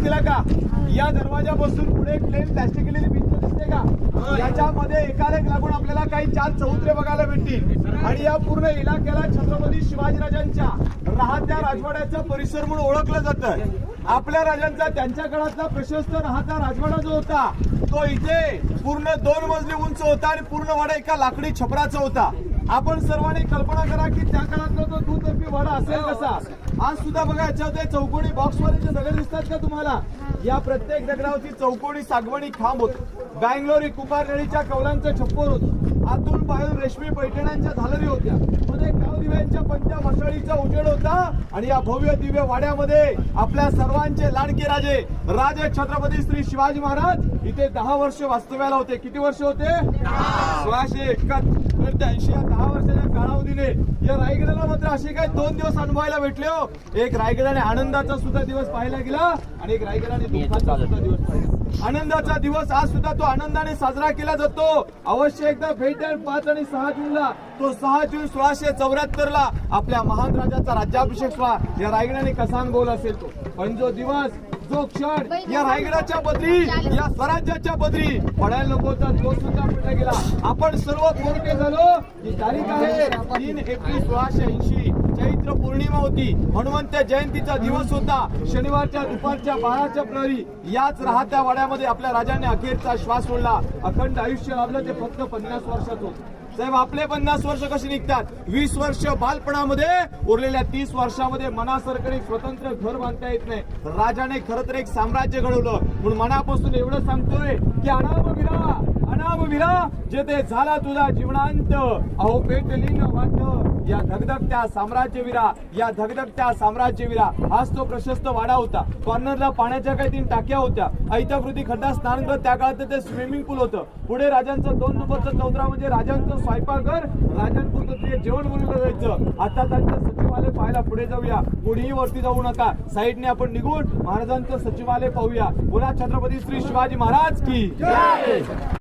Notice केला का? या दरवाजापासून पुढे प्लेन प्लास्टिक केलेली भिंत दिसते का? याच्यामध्ये एकाला लागून आपल्याला काही 4 चौत्रे बघायला भेटतील आणि या पूर्ण इलाक्याला छत्रपती शिवाजीराजांच्या राहत्या राजवाड्याचा परिसर म्हणून ओळखलं जातं. आपल्या राजांचा त्यांच्या काळातला प्रशस्त राहता राजवाडा जो होता तो इथे पूर्ण 2 मजली उंच होता आणि पूर्ण वाडा एका लाकडी छपराचा होता. आपण सर्वांनी कल्पना करा की त्या काळातला तो दुतर्फी वाडा असेल कसा. आज सुद्धा बघा याच्यामध्ये चौकोनी बॉक्सवाले जे दगड दिसतात का तुम्हाला, या प्रत्येक दगडावरती चौकोनी सागवानी खांब होत, बँगलोरी कुंभारनळीच्या कौलांचं छप्पर होतं, आतून बाहेरून रेशमी पैठण्यांच्या झालरी होत्या, मध्ये गावदिव्यांच्या पंचा मशाळीचा उजेड होता आणि या भव्य दिव्य वाड्यामध्ये आपल्या सर्वांचे लाडके राजे छत्रपती श्री शिवाजी महाराज इथे 10 वर्ष वास्तव्याला होते. किती वर्ष होते? 1681 या 10 वर्षाच्या कालावधीने या रायगडाला मात्र असे काही 2 दिवस अनुभवायला भेटले हो. एक रायगडाने आनंदाचा सुद्धा दिवस पाहायला गेला आणि एक रायगडाने दुःखाचा सुद्धा दिवस पाहिला. आनंदाचा दिवस आज सुद्धा तो आनंदाने साजरा केला जातो. अवश्य एकदा भेट द्या 5 आणि 6 जूनला. तो 6 जून 1674 ला आपल्या महान राजाचा राज्याभिषेक सोहळा या रायगडाने कसा अनुभवला असेल तो. पण जो दिवस जो क्षण या रायगडाच्या बद्री या स्वराज्याच्या बद्री पडायला नको होता तो सुद्धा पडला गेला. आपण सर्व कोरटे झालो. ही तारीख आहे 3 एप्रिल 1680. चैत्र पौर्णिमा होती. हनुमंत जयंतीचा दिवस होता. शनिवारच्या दुपारच्या 12च्या प्रहरी याच राहत्या वाड्यामध्ये आपल्या राजाने अखेरचा श्वास सोडला. अखंड आयुष्य लाभलं ते फक्त 50 वर्षाचं होतं. साहेब आपले 50 वर्ष कशी निघतात? 20 वर्ष बालपणामध्ये, उरलेल्या 30 वर्षामध्ये मनासारखं एक स्वतंत्र घर बांधता येत नाही. राजाने खरं तर एक साम्राज्य घडवलं. म्हणून मनापासून एवढं सांगतोय की अनाम विरा जेथे झाला तुझा जीवनांत, अहो पेटली न वाट या धगधगत्या साम्राज्यवीरा. हाच तो प्रशस्त वाडा होता. कॉर्नरला पाण्याच्या काही 3 टाक्या होत्या. ऐताकृती खड्डा स्नानगृह, त्या काळात ते स्विमिंग पूल होतं. पुढे राजांचं 2 नंबरचं चौतरा म्हणजे राजांचं स्वयंपाकघर, राजांपुरतं ते जेवण बनवलं जायचं. आता त्यांचं सचिवालय पाहायला पुढे जाऊया. कोणीही वरती जाऊ नका, साईडने आपण निघून महाराजांचं सचिवालय पाहूया. बोला छत्रपती श्री शिवाजी महाराज की जय.